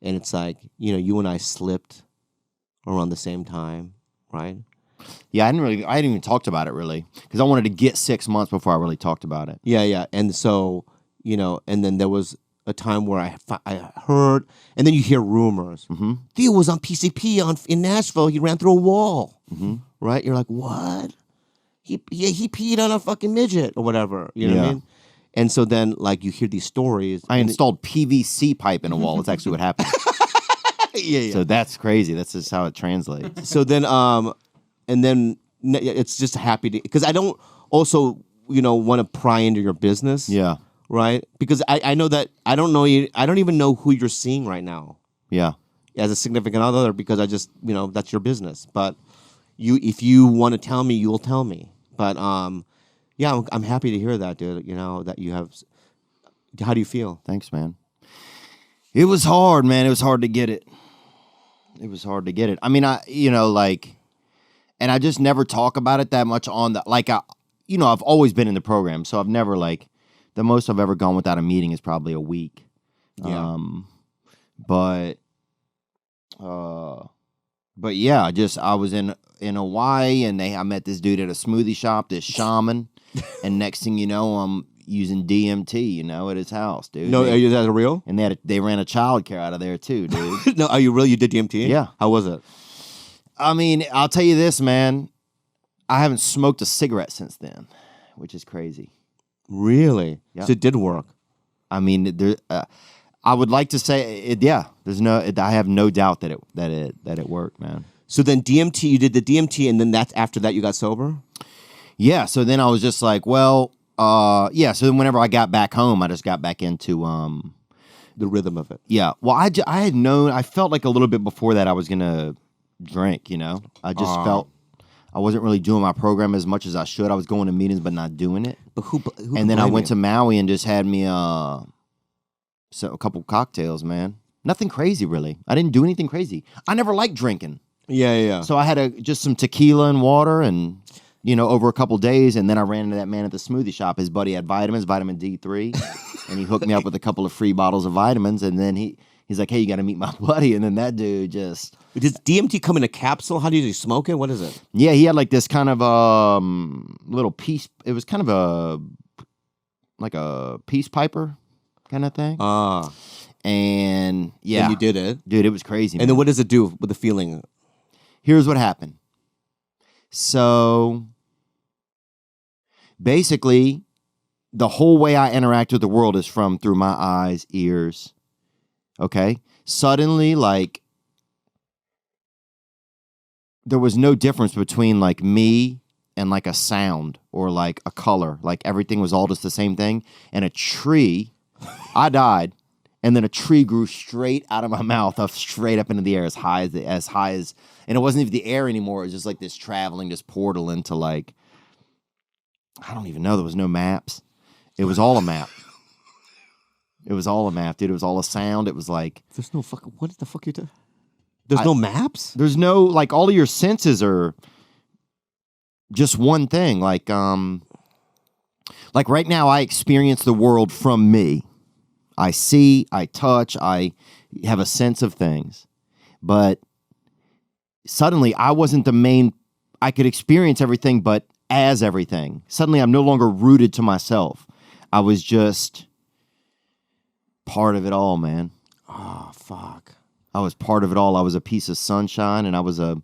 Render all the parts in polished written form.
and it's like, you know, you and I slipped around the same time, right? Yeah, I hadn't even talked about it really because I wanted to get 6 months before I really talked about it. Yeah. And so, you know, and then there was a time where I heard, and then you hear rumors. Mm-hmm. Theo was on PCP in Nashville. He ran through a wall, Mm-hmm. right? You're like, what? He peed on a fucking midget or whatever. You know what I mean? And so then, like, you hear these stories. I installed PVC pipe in a wall. That's actually what happened. Yeah. So that's crazy. That's just how it translates. So then, and then it's just happy to, because I don't also, you know, want to pry into your business. Yeah. Right? Because I know that I don't know you. I don't even know who you're seeing right now. Yeah. As a significant other, because I just, you know, that's your business. But if you want to tell me, you'll tell me. But yeah, I'm happy to hear that, dude. You know, that you have. How do you feel? Thanks, man. It was hard, man. It was hard to get it. I mean, and I just never talk about it that much on the, like, I've always been in the program, so I've never, like, the most I've ever gone without a meeting is probably a week. Yeah. But yeah, I was in Hawaii, and I met this dude at a smoothie shop, this shaman, and next thing you know, I'm using DMT, you know, at his house, dude. No, is that real? And they ran a child care out of there too, dude. No, are you real? You did DMT? Yeah. How was it? I mean, I'll tell you this, man. I haven't smoked a cigarette since then, which is crazy. Really? Yeah. So it did work. I mean, I would like to say it. Yeah, I have no doubt that it worked, man. So then DMT, you did the DMT, and then after that you got sober? Yeah. So then I was just like, well, yeah. So then whenever I got back home, I just got back into The rhythm of it. Yeah. Well, I felt like a little bit before that I was gonna drink. You know, I just felt I wasn't really doing my program as much as I should. I was going to meetings but not doing it. But who and then I went to Maui and just had me a couple cocktails, man. Nothing crazy, really. I didn't do anything crazy. I never liked drinking. Yeah. So I had just some tequila and water and, you know, over a couple days, and then I ran into that man at the smoothie shop. His buddy had vitamins, vitamin D3, and he hooked me up with a couple of free bottles of vitamins, and then he's like, hey, you got to meet my buddy, and then that dude just... Does DMT come in a capsule? How do you smoke it? What is it? Yeah, he had like this kind of little piece. It was kind of like a peace piper kind of thing. And yeah. And you did it. Dude, it was crazy, man. And then what does it do with the feeling? Here's what happened. So basically, the whole way I interact with the world is through my eyes, ears. Okay? Suddenly, like, there was no difference between, like, me and, like, a sound or, like, a color. Like, everything was all just the same thing. And a tree, I died, and then a tree grew straight out of my mouth, straight up into the air, as high as, and it wasn't even the air anymore. It was just, like, this portal into, like, I don't even know. There was no maps. It was all a map. It was all a map, dude. It was all a sound. It was like... There's no fucking... What the fuck you do? There's no maps? There's no... Like, all of your senses are just one thing. Like right now, I experience the world from me. I see, I touch, I have a sense of things. But suddenly, I wasn't the main... I could experience everything, but as everything. Suddenly, I'm no longer rooted to myself. I was just... part of it all, man. Oh, fuck. I was part of it all. I was a piece of sunshine, and I was a...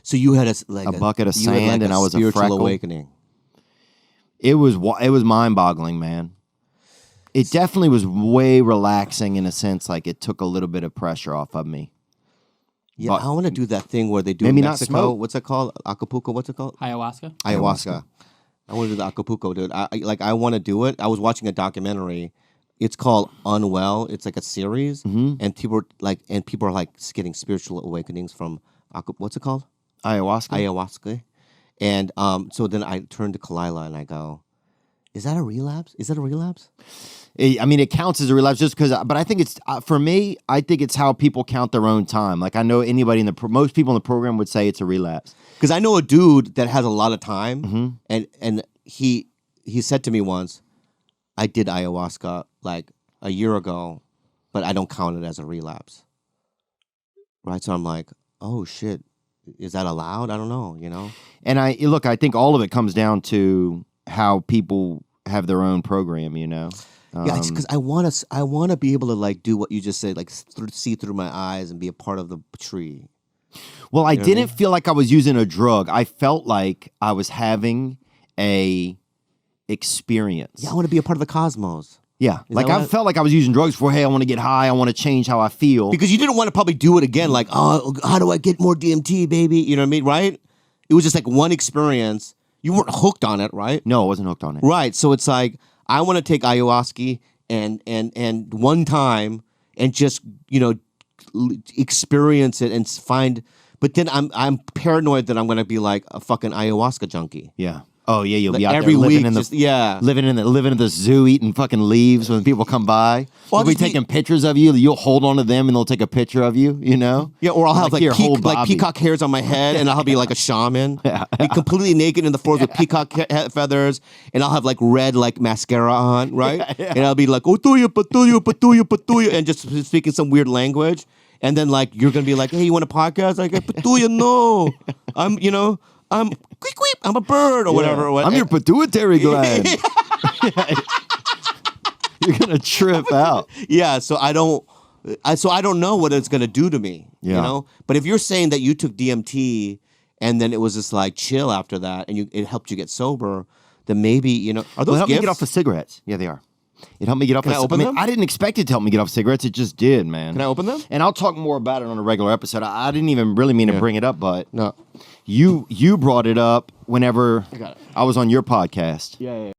So you had a bucket of sand, and I was a freckle. Spiritual awakening. It was mind-boggling, man. It definitely was way relaxing in a sense. Like, it took a little bit of pressure off of me. Yeah, I want to do that thing where they do maybe in not Mexico. smoke. What's it called? Acapulco. What's it called? Ayahuasca. I want to do the Acapulco, dude. I want to do it. I was watching a documentary. It's called Unwell. It's like a series, and people are like getting spiritual awakenings from what's it called? Ayahuasca. And so then I turned to Kalila and I go, "Is that a relapse? Is that a relapse?" I mean, it counts as a relapse just because, but I think it's, for me, I think it's how people count their own time. Like, I know most people in the program would say it's a relapse. Because I know a dude that has a lot of time, and he said to me once, I did ayahuasca like a year ago, but I don't count it as a relapse. Right? So I'm like, oh shit, is that allowed? I don't know, you know? And I think all of it comes down to how people have their own program, you know? Yeah, it's because I want to be able to like do what you just said, like see through my eyes and be a part of the tree. Well, I didn't feel like I was using a drug. I felt like I was having a experience. Yeah, I want to be a part of the cosmos. Yeah, like I felt like I was using drugs for, hey, I want to get high, I want to change how I feel. Because you didn't want to probably do it again, like, oh, how do I get more DMT, baby? You know what I mean, right? It was just like one experience. You weren't hooked on it, right? No, I wasn't hooked on it. Right, so it's like, I want to take ayahuasca and one time and just, you know, experience it and find, but then I'm paranoid that I'm going to be like a fucking ayahuasca junkie. Yeah. Oh yeah, you'll be out every there living week, in the just, yeah, living in the zoo, eating fucking leaves when people come by. Well, They'll be taking pictures of you. You'll hold on to them and they'll take a picture of you. You know? Yeah, or I'll have like Bobby. peacock hairs on my head, and I'll be like a shaman, be completely naked in the forest with peacock feathers, and I'll have like red like mascara on, right? Yeah. And I'll be like otuyo patuyo patuyo patuyo, and just speaking some weird language, and then like you're gonna be like, hey, you want a podcast? Like patuyo, no, I'm queep queep, I'm a bird or whatever. I'm your pituitary gland. You're gonna trip out. Yeah, so I don't know what it's gonna do to me. Yeah. You know, but if you're saying that you took DMT and then it was just like chill after that, and it helped you get sober, then maybe are those It helped gifts? me get off of cigarettes. Yeah, they are. It helped me get off. Can I open them? I didn't expect it to help me get off cigarettes. It just did, man. Can I open them? And I'll talk more about it on a regular episode. I didn't even really mean to bring it up, but No. you brought it up whenever I got it. I was on your podcast. Yeah.